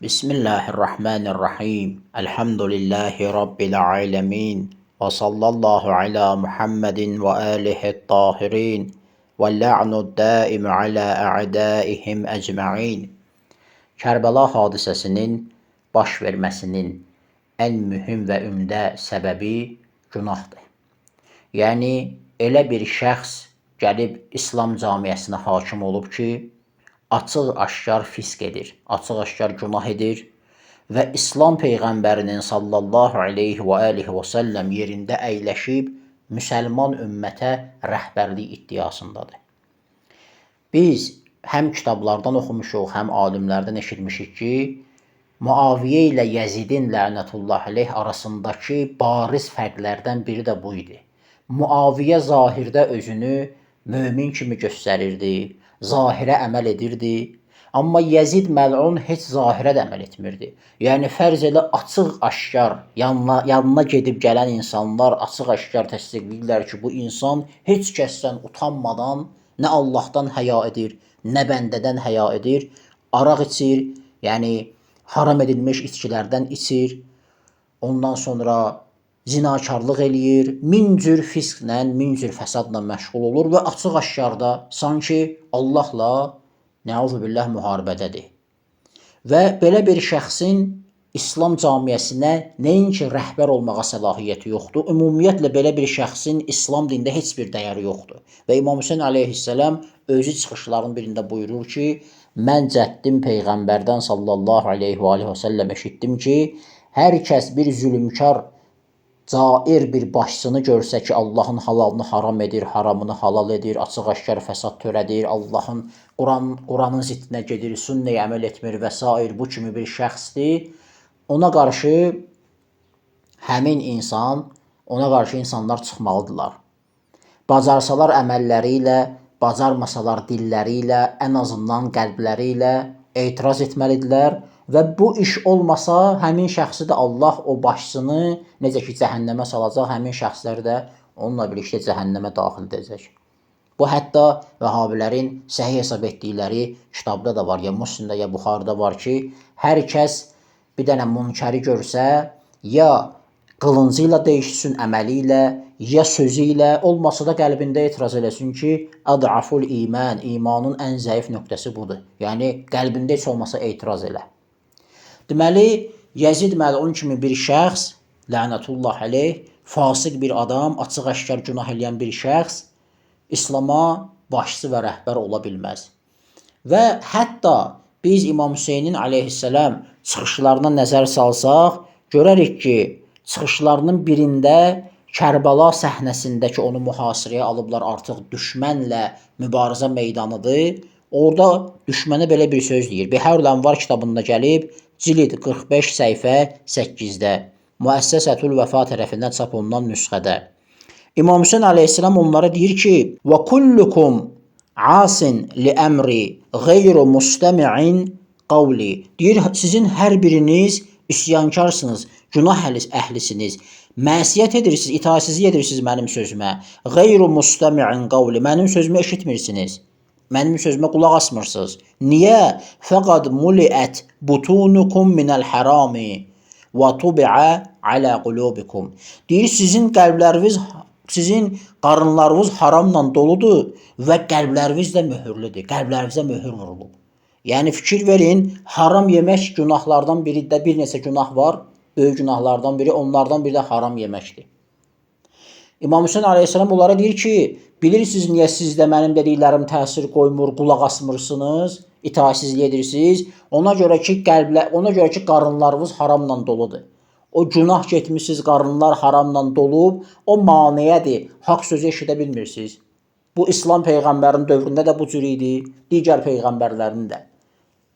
Bismillahirrahmanirrahim. Elhamdülillahi Rabbil alemin. Ve sallallahu ala Muhammedin ve alihi tahirin. Ve la'nud daim ala a'daihim ecma'in. Kərbəla hadisəsinin baş verməsinin ən mühüm və ümdə səbəbi günahdır. Yəni, elə bir şəxs gəlib İslam camiyyəsinə hakim olub ki, açıq-aşkar fisq edir, açıq-aşkar günah edir və İslam Peyğəmbərinin sallallahu aleyhi və alihi və səlləm yerində əyləşib müsəlman ümmətə rəhbərlik iddiasındadır. Biz həm kitablardan oxumuşuq, həm alimlərdən eşitmişik ki, Muaviyyə ilə Yəzidin lənətullah aleyh arasındakı bariz fərqlərdən biri də bu idi. Muaviyyə zahirdə özünü mömin kimi göstərirdi, zahirə əməl edirdi. Amma Yəzid məl'un heç zahirə də əməl etmirdi. Yəni, fərz elə açıq-aşkar, yanına gedib gələn insanlar açıq-aşkar təsdiqləyirlər ki, bu insan heç kəsdən utanmadan nə Allahdan həya edir, nə bəndədən həya edir, araq içir, yəni haram edilmiş içkilərdən içir, ondan sonra zinakarlıq eləyir, min cür fisqlə, min cür fəsadla məşğul olur və açıq-aşkarda sanki Allahla nəuzubillah müharibədədir. Və belə bir şəxsin İslam camiyyəsinə nəinki rəhbər olmağa səlahiyyəti yoxdur, ümumiyyətlə belə bir şəxsin İslam dində heç bir dəyəri yoxdur. Və İmam Hüseyin aleyhisselam özü çıxışların birində buyurur ki, mən cəddim Peyğəmbərdən sallallahu aleyhi və səlləm eşitdim ki, hər kəs bir zülümkar cair bir başçını görsə ki, Allahın halalını haram edir, haramını halal edir, açıq-aşkar fəsad törədir, Allahın Quranın ziddinə gedir, sünnəyə əməl etmir və s. bu kimi bir şəxsdir. Ona qarşı insanlar çıxmalıdırlar. Bacarsalar əməlləri ilə, bacarmasalar dilləri ilə, ən azından qəlbləri ilə etiraz etməlidirlər. Və bu iş olmasa, həmin şəxsi də Allah o başçını necə ki cəhənnəmə salacaq, həmin şəxsləri də onunla birlikdə cəhənnəmə daxil edəcək. Bu hətta vəhabilərin səhih hesab etdikləri kitabda da var, ya Müslimdə, ya Buxarıda var ki, hər kəs bir dənə münkəri görsə, ya qılıncı ilə dəyişsin əməli ilə, ya sözü ilə, olmasa da qəlbində etiraz eləsin ki, ad'aful iman, imanın ən zəif nöqtəsi budur. Yəni, qəlbində heç olmasa etiraz elə. Deməli, Yəzid məl'un kimi bir şəxs, lənətullah aleyh, fasıq bir adam, açıq-aşkar günah eləyən bir şəxs İslama başçı və rəhbər ola bilməz. Və hətta biz İmam Hüseynin aleyhisselam çıxışlarına nəzər salsaq, görərik ki, çıxışlarının birində Kərbəla səhnəsindəki onu mühasirəyə alıblar, artıq düşmənlə mübarizə meydanıdır. Orada düşmənə belə bir söz deyir. Bihərül Ənvar kitabında gəlib, Cilid 45 səhifə 8-də, Müəssəsətül Vəfa tərəfindən çap olunan nüsxədə. İmam Hüseyin aleyhisselam onlara deyir ki, və kullukum asin li əmri qeyru mustəmi'in qavli. Deyir, sizin hər biriniz üsyankarsınız, günah əhlisiniz, məsiyyət edirsiniz, itaatsizlik edirsiniz mənim sözümə. Qeyru mustəmi'in qavli, mənim sözümü eşitmirsiniz. Mənim sözümə qulaq asmırsınız. Niyə? Fəqad muliət butunukum minəl hərami və tubi'a alə qulubikum. Deyir, sizin qəlbləriniz, sizin qarınlarınız haramla doludur və qəlbləriniz də möhürlüdür. Qəlblərinizə möhür vurulub. Yəni, fikir verin, haram yemək günahlardan biri də bir neçə günah var. Böyük günahlardan biri, onlardan biri də haram yeməkdir. İmam Hüseyin aleyhisselam onlara deyir ki, bilirsiniz niyə sizdə mənim dediklərim təsir qoymur, qulaq asmırsınız, itaatsizlik edirsiniz. Ona görə ki, qarınlarınız haramla doludur. O günah getmişsiniz, qarınlar haramla dolub, o maniyədir, haqq sözü eşidə bilmirsiniz. Bu, İslam Peyğəmbərinin dövründə də bu cür idi, digər Peyğəmbərlərin də.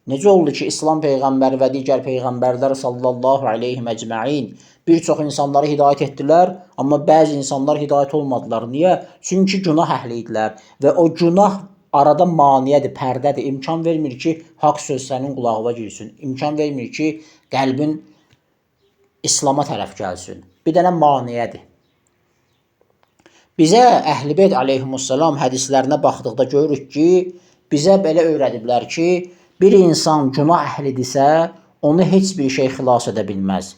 Necə oldu ki, İslam Peyğəmbəri və digər Peyğəmbərlər sallallahu aleyhi məcməin bir çox insanları hidayət etdilər, amma bəzi insanlar hidayət olmadılar. Niyə? Çünki günah əhli idilər və o günah arada maniyədir, pərdədir, imkan vermir ki, haqq söz sənin qulağına girsin, imkan vermir ki, qəlbin İslama tərəf gəlsin. Bir dənə maniyədir. Bizə Əhl-i Beyt aleyhimussalam hədislərinə baxdıqda görürük ki, bizə belə öyrədiblər ki, bir insan günah əhlidirsə, onu heç bir şey xilas edə bilməz.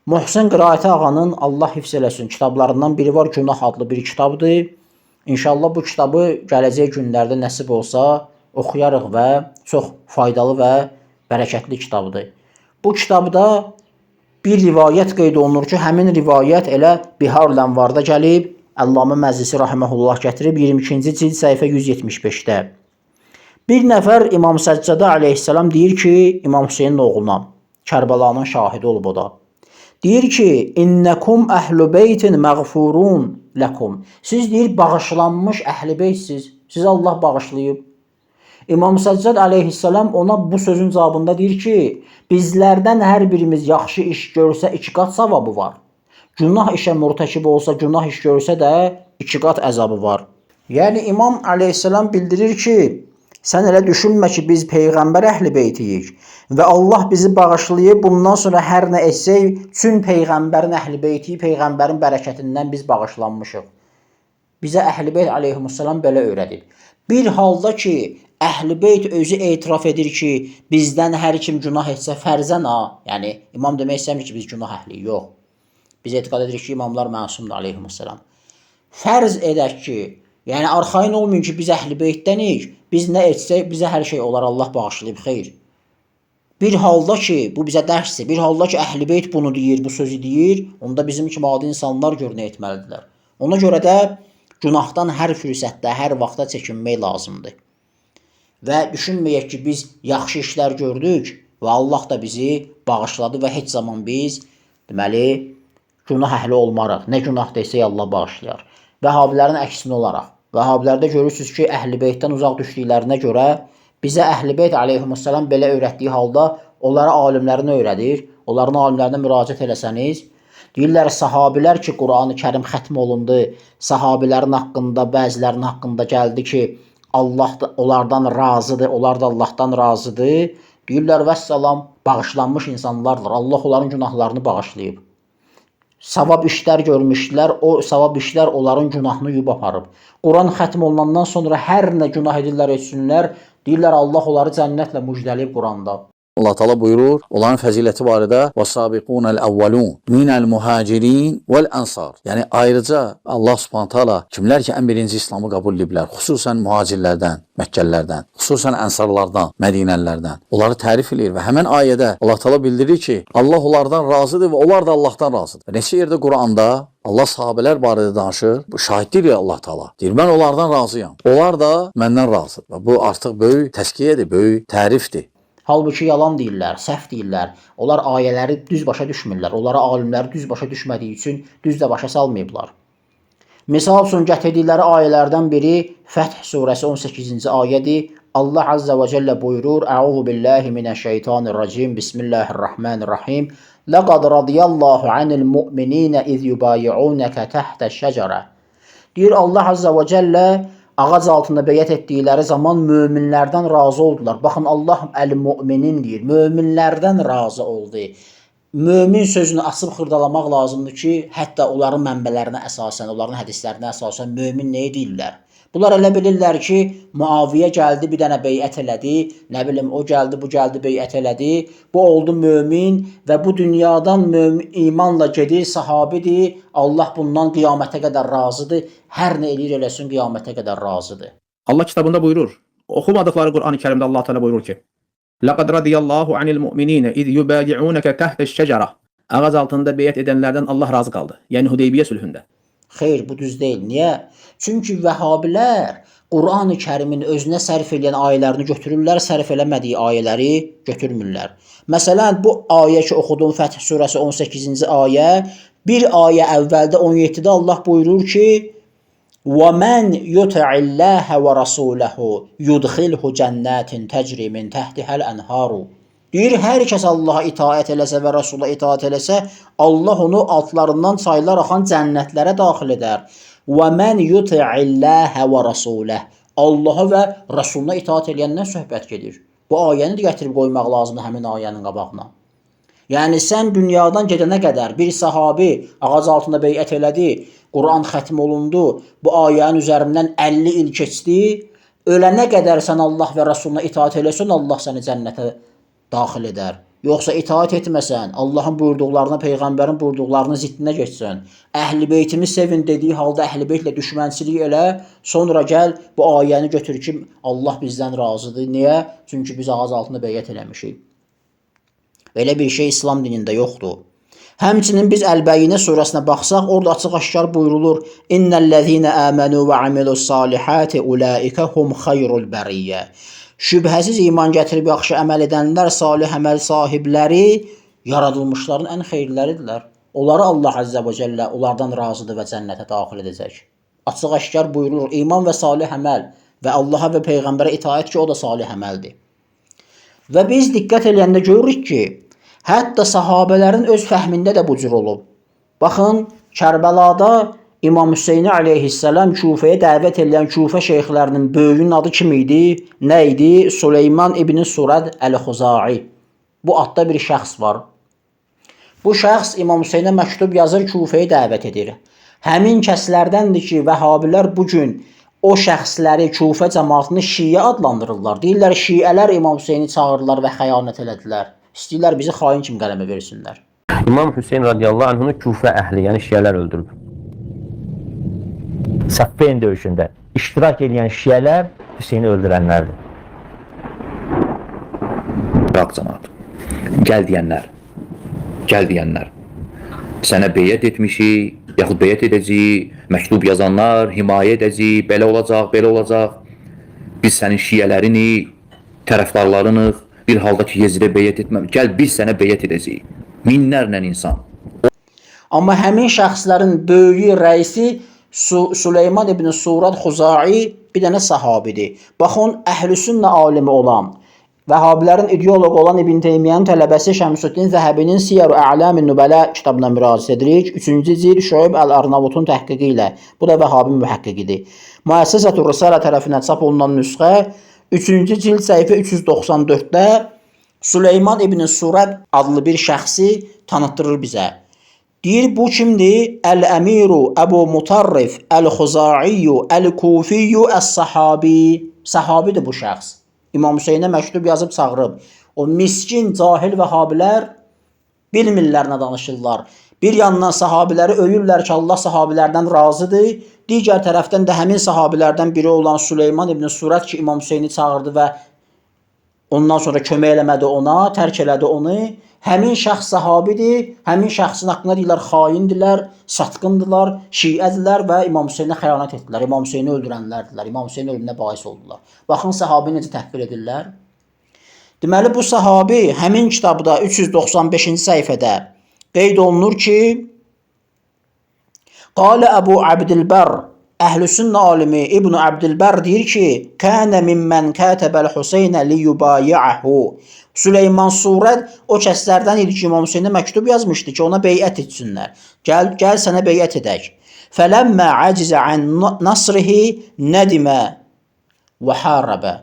Muhsin Qiraəti ağanın Allah hifz eləsin kitablarından biri var, Günah adlı bir kitabdır. İnşallah bu kitabı gələcək günlərdə nəsib olsa oxuyarıq və çox faydalı və bərəkətli kitabdır. Bu kitabda bir rivayət qeyd olunur ki, həmin rivayət elə Biharul Ənvarda gəlib, Əllamə Məzlisi rahimehullah gətirib 22-ci cild səhifə 175-də. Bir nəfər İmam Səccadə əleyhissalam deyir ki, İmam Hüseynin oğluna, Kərbəlanın şahidi olub o da. Deyir ki, İnnəkum əhl-i beytin məğfurun ləkum. Siz deyir, bağışlanmış əhl-i beytsiz. Siz Allah bağışlayıb. İmam Səccad əleyhissalam ona bu sözün cavabında deyir ki, bizlərdən hər birimiz yaxşı iş görsə 2 qat savabı var. Günah işə mürtəkib olsa, günah iş görsə də 2 qat əzabı var. Yəni İmam əleyhissalam bildirir ki, sən elə düşünmə ki, biz Peyğəmbər əhl-i beytiyik və Allah bizi bağışlayıb, bundan sonra hər nə etsək, üçün Peyğəmbərin əhl-i beyti, Peyğəmbərin bərəkətindən biz bağışlanmışıq. Bizə əhl-i beyt əleyhissalam belə öyrədib. Bir halda ki, əhl-i beyt özü etiraf edir ki, bizdən hər kim günah etsə fərzən yəni imam demək istəmir ki, biz günah əhli, yox. Biz etiqad edirik ki, imamlar məsumdur əleyhissalam. Fərz edək ki, yəni arxayın olmayın ki, biz əhl-i beytdənik, biz nə etsək, bizə hər şey olar, Allah bağışlayıb, xeyr. Bir halda ki, bu bizə dərsdir, bir halda ki, əhl-i beyt bunu deyir, bu sözü deyir, onda bizim kimi adi insanlar gör nə etməlidirlər. Ona görə də günahdan hər fürsətdə, hər vaxtda çəkinmək lazımdır. Və düşünməyək ki, biz yaxşı işlər gördük və Allah da bizi bağışladı və heç zaman biz, deməli, günah əhli olmarıq. Nə günah desək Allah bağışlayar. Vəhabilərin əksinə olaraq. Vəhabilərdə görürsünüz ki, əhl-i beytdən uzaq düşdüklərinə görə bizə əhl-i beyt əleyhissalam belə öyrətdiyi halda onlara alimlərini öyrədir. Onların alimlərinə müraciət eləsəniz, deyirlər sahabilər ki, Qur'an-ı Kərim xətm olundu, sahabilərin haqqında, bəzilərinin haqqında gəldi ki, Allah da onlardan razıdır, onlar da Allahdan razıdır. Deyirlər vəssalam, bağışlanmış insanlardır. Allah onların günahlarını bağışlayıb. Savab işlər görmüşdülər, o savab işlər onların günahını yuyub aparıb. Quran xətm olunandan sonra hər nə günah edirlər etsinlər, deyirlər Allah onları cənnətlə müjdələyib Quranda. Allah Teala buyurur, onların fəziləti barədə وَسَابِقُونَ الْأَوَّلُونَ مِنَ الْمُهَاجِرِينَ وَالْأَنْصَارِ. Yəni ayrıca Allah Subhanahu taala kimlər ki ən birinci İslamı qəbul ediblər, xüsusən mühacirlərdən, Məkkəlilərdən, xüsusən ənsarlardan, Mədinəlilərdən. Onları tərif edir və həmin ayədə Allah Teala bildirir ki, Allah onlardan razıdır və onlar da Allahdan razıdır. Neçə yerdə Quranda Allah sahabelər barədə danışır. Bu şahiddir ya Allah Teala. Deyir, mən onlardan razıyam. Onlar da məndən razıdır. Və bu artıq böyük təskiyedir, böyük tərifdir. Halbuki yalan deyirlər, səhv deyirlər. Onlar ayələri düz başa düşmürlər. Onlara alimləri düz başa düşmədiyi üçün düz də başa salmayıblar. Misal üçün gətirdikləri ayələrdən biri Fəth surəsi 18-ci ayədir. Allah Azza və Cəllə buyurur: "Əuzu billahi minəşşeytanirracim. Bismillahirrahmanirrahim. Laqad radiyallahu anil mu'minina iz yubayi'unaka tahtaş-şəcərə." Deyir Allah Azza və Cəllə ağac altında beyət etdikləri zaman möminlərdən razı oldular. Baxın Allah əl-müminin deyir. Möminlərdən razı oldu. Mömin sözünü açıb xırdalamaq lazımdır ki, hətta onların mənbələrinə əsasən, onların hədislərinə əsasən mömin nə deyirlər? Bunlar elə bilirlər ki, Muaviyə gəldi, bir dənə beyət elədi, nə bilim, o gəldi, bu gəldi, beyət elədi. Bu oldu mömin və bu dünyadan imanla gedir, sahabidir. Allah bundan qiyamətə qədər razıdır. Hər nə eləyir eləsin, qiyamətə qədər razıdır. Allah kitabında buyurur. Okumadıkları Kur'an-ı Kerim'de Allah Teala buyurur ki: "Laqad radiyallahu anil mu'minina iz yubayi'unaka tahtaş-şecere." Ağac altında beyət edənlərdən Allah razı qaldı. Yəni Hudeybiyə sülhündə. Xeyr, bu düz deyil. Niyə? Çünki Vəhabilər Qur'an-ı Kərimin özünə sərf edən ayələrini götürürlər, sərf eləmədiyi ayələri götürmürlər. Məsələn, bu ayə ki oxudum, Fəth surəsi 18-ci ayə, bir ayə əvvəldə 17-də Allah buyurur ki: وَمَنْ يُطِعِ اللَّهَ وَرَسُولَهُ يُدْخِلْهُ جَنَّاتٍ تَجْرِي مِنْ تَحْتِهَا الْأَنْهَارُ. Deyir, hər kəs Allaha itaət eləsə və Rasula itaət eləsə, Allah onu altlarından çaylar axan cənnətlərə daxil edər. وَمَنْ يُطِعِ اللَّهَ وَرَسُولَهُ. Allaha və Rasuluna itaət eləyəndən söhbət gedir. Bu ayəni də gətirib qoymaq lazımdır həmin ayənin qabağına. Yəni sən dünyadan gedənə qədər bir sahabi ağac altında beyət elədi, Quran xətm olundu, bu ayənin üzərindən 50 il keçdi, ölənə qədər sən Allah və Rasuluna itaət eləsən, Allah səni cənnətə daxil edər. yoxsa itaat etməsən, Allahın buyurduqlarına, peyğəmbərin buyurduqlarına ziddinə getsən, əhl-i beytimi sevin dediyi halda əhl-i beytlə düşmənçilik elə, sonra gəl bu ayəni götür ki, Allah bizdən razıdır. Niyə? Çünki biz ağac altında beyət eləmişik. Belə bir şey İslam dinində yoxdur. Həmçinin biz Əl-Bəyyinə surəsinə baxsaq, orada açıq-aşkar buyurulur: İnnellezine amenu və amilussalihati ulaika hum xayrul bariyyə. Şübhəsiz iman gətirib yaxşı əməl edənlər, salih əməl sahibləri yaradılmışların ən xeyirləridirlər. Onları Allah Azza və Cəllə onlardan razıdır və cənnətə daxil edəcək. Açıq-aşkar buyurulur: iman və salih əməl və Allaha və peyğəmbərə itaat ki, o da salih əməldir. Və biz diqqət eləyəndə görürük ki, hətta sahabələrin öz fəhmində də bu cür olub. Baxın, Kərbəlada İmam Hüseyni aleyhisselam Kufəyə dəvət edən Kufə şeyxlərinin böyüyünün adı kim idi? Nə idi? Süleyman ibn Surad Əl-Xuzai. Bu adda bir şəxs var. Bu şəxs İmam Hüseynə məktub yazır, Kufəyə dəvət edir. Həmin kəslərdəndir ki, Vəhabilər bugün o şəxsləri, Kufə cəmaatını Şiə adlandırırlar. Deyirlər, Şiələr İmam Hüseyni çağırırlar və xəyanət elədilər. İstəyirlər bizi xain kimi qələmə versinlər. İmam Hüseyin radiyallahu anhunu Kufə əhli, yəni şiələr öldürüb. Səffeyn döyüşündə iştirak edən şiələr Hüseyni öldürənlərdir. Bırak cemaat. Gəl deyənlər. Sənə beyət etmişik, yaxud beyət edəcəyik, məktub yazanlar, himayə edəcəyik, belə olacaq. Biz sənin şiələrinik, tərəfdarlarınıq. Bir halda ki, Yezidə beyət etməm. Gəl biz sənə beyət edəcəyik. Minlərlə insan. Amma həmin şəxslərin böyüyü, rəisi Süleyman ibn Surad Xuzai bir dənə sahabidir. Baxın, Əhl-i-Sünnə alimi olan, Vəhabilərin ideoloqu olan İbn Teymiyyənin tələbəsi Şəmsüddin Zəhəbinin Siyar-ı A'lam-ın Nübələ kitabına müraciət edirik. 3-cü cild Şuayb Əl-Arnavutun təhqiqi ilə. Bu da Vəhabi mühəqqiqidir. Müəssisətur Risala tərəfindən çap olunan nüsxə 3-cü cild səhifə 394-də Süleyman ibn Surad adlı bir şəxsi tanıtdırır bizə. Deyir, bu kimdir? Əl-Əmiru Əbu Mutarrif Əl-Xuzaiyyü Əl-Kufiyyü Əs-Sahabi. Sahabidir bu şəxs. İmam Hüseynə məktub yazıb çağırıb. O miskin, cahil Vəhabilər bilmirlər nə danışırlar. Bir yandan sahabiləri öyürlər ki, Allah sahabilərdən razıdır. Digər tərəfdən də həmin sahabilərdən biri olan Süleyman ibn Surad ki, İmam Hüseyni çağırdı və ondan sonra kömək eləmədi ona, tərk elədi onu. Həmin şəxs sahabidir, həmin şəxsin haqqında deyirlər, xaindirlər, satqındılar, şiədirlər və İmam Hüseynə xəyanət etdilər. İmam Hüseyni öldürənlərdirlər, İmam Hüseynin ölümünə bais oldular. Baxın, sahabi necə təhqir edirlər. Deməli, bu sahabi həmin kitabda 395-ci səhifədə qeyd olunur ki, Qalə Əbu Abdilbər, Əhl-i-Sünnə alimi İbn Abdilbər deyir ki, Kənə mimmən kətəbəl Hüseynə liyubayi'əhu. Süleyman Surad o kəslərdən idi ki, İmam Hüseynə məktub yazmışdı ki, ona beyət etsinlər. Gəl sənə beyət edək. Fələmmə acizə ən nasrihi nədimə və harabə.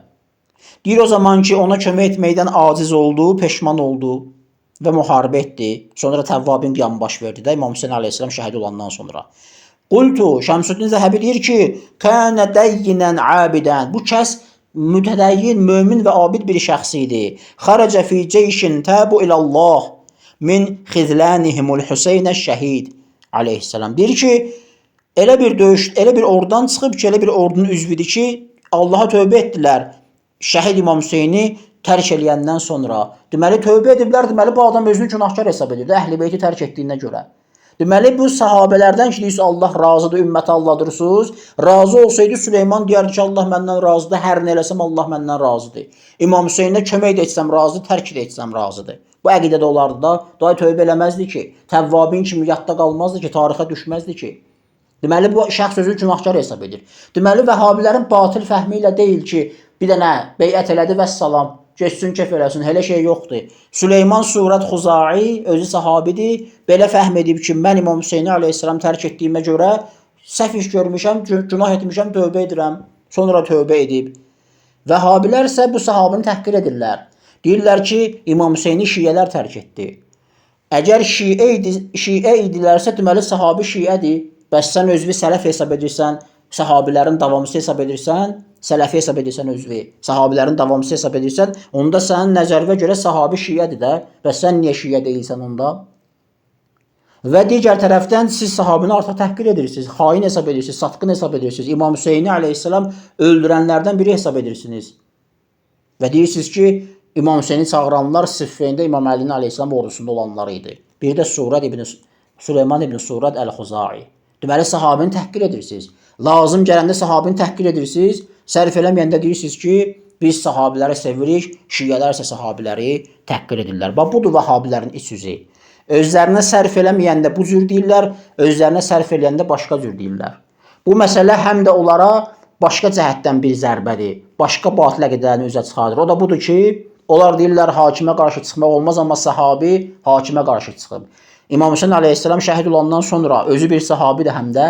Deyir, o zaman ki, ona kömək etməkdən aciz oldu, peşman oldu və müharibə etdi. Sonra Təvvabin qiyamı baş verdi də İmam Hüseyin aleyhisselam şəhid olandan sonra. Qultu, Şəmsüddin Zəhəbi deyir ki, kənə dəyyinən abidən. Bu kəs mütədəyyin, mömin və abid bir şəxs idi. Xərəcə fi ceyşin təbu ilallah min xizlənihimul Hüseynə şəhid aleyhisselam. Deyir ki, elə bir döyüş, elə bir ordudan çıxıb ki, elə bir ordunun üzvüdür ki, Allaha tövbə etdilər. Şəhid İmam Hüseyni tərk eləyəndən sonra. Deməli, tövbə ediblər, deməli, bu adam özünü günahkar hesab edirdi, Əhl-i Beyti tərk etdiyinə görə. Deməli, bu sahabələrdən ki, deyirsə, Allah razıdır, ümməti alladırsınız. Razı olsaydı Süleyman deyərdi ki, Allah məndən razıdır, hər nə eləsəm Allah məndən razıdır. İmam Hüseynə kömək də etsəm razıdır, tərk də etsəm razıdır. Bu əqidədə olardı da, daha tövbə eləməzdi ki, Təvvabin kimi yadda qalmazdı ki, tarixə düşməzdi ki. Deməli, bu şəxs özü günahkar hesab edir. Deməli, Vəhabilərin batil fəhmi ilə deyil ki, bir dənə beyət elədi və salam, geçsin, kef eləsin, elə şey yoxdur. Süleyman Surad Xuzai, özü sahabidir, belə fəhm edib ki, mən İmam Hüseyni aleyhisselam tərk etdiyimə görə səhv iş görmüşəm, günah etmişəm, tövbə edirəm, sonra tövbə edib. Vəhabilər isə bu sahabını təhqir edirlər. Deyirlər ki, İmam Hüseyni şiələr tərk etdi. Əgər şiə idilərsə, deməli sahabi şiədir. Bəs sən özünü sələf hesab edirsən, Səhabilərin davamçısı hesab edirsən, sələfi hesab edirsən özünü, səhabilərin davamçısı hesab edirsən, onda sənin nəzərinə görə səhabi şiədir də. Və sən niyə şiə deyilsən onda? Və digər tərəfdən siz sahabini artıq təhqir edirsiniz, xain hesab edirsiniz, satqın hesab edirsiniz. İmam Hüseyni əleyhissalam öldürənlərdən biri hesab edirsiniz. Və deyirsiniz ki, İmam Hüseyni çağıranlar Siffeyndə İmam Əlinin əleyhissalam ordusunda olanlar idi. Bir də Süleyman ibn Surad Əl-Xuzai. Deməli, sahabini təhqir edirsiniz. Lazım gələndə sahabini təhqir edirsiniz. Sərf eləməyəndə deyirsiniz ki, biz sahabiləri sevirik, şiələr isə sahabiləri təhqir edirlər. Bax, budur vəhabilərin iç yüzü. Özlərinə sərf eləməyəndə bu cür deyirlər, özlərinə sərf eləyəndə başqa cür deyirlər. Bu məsələ həm də onlara başqa cəhətdən bir zərbədir, başqa batıl əqidələrini üzə çıxardır. O da budur ki, onlar deyirlər, hakimə qarşı çıxmaq olmaz, amma sahabi hakimə qarşı çıxıb. İmam Hüseyin əleyhissalam şəhid olandan sonra özü bir sahabidir həm də.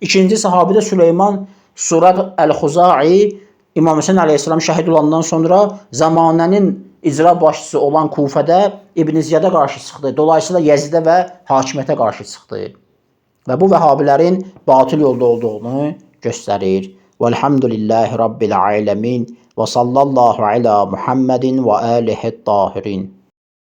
İkinci sahabi də Süleyman Surad Əl-Xuzai İmam Hüseyin əleyhissalam şəhid olandan sonra zamanənin icra başçısı olan Kufədə İbn Ziyadə qarşı çıxdı. Dolayısıyla Yezidə və hakimiyyətə qarşı çıxdı. Və bu vəhabilərin batıl yolda olduğunu göstərir. Velhamdülillahi Rabbil aləmin və sallallahu alə Muhammedin və alihi tahirin.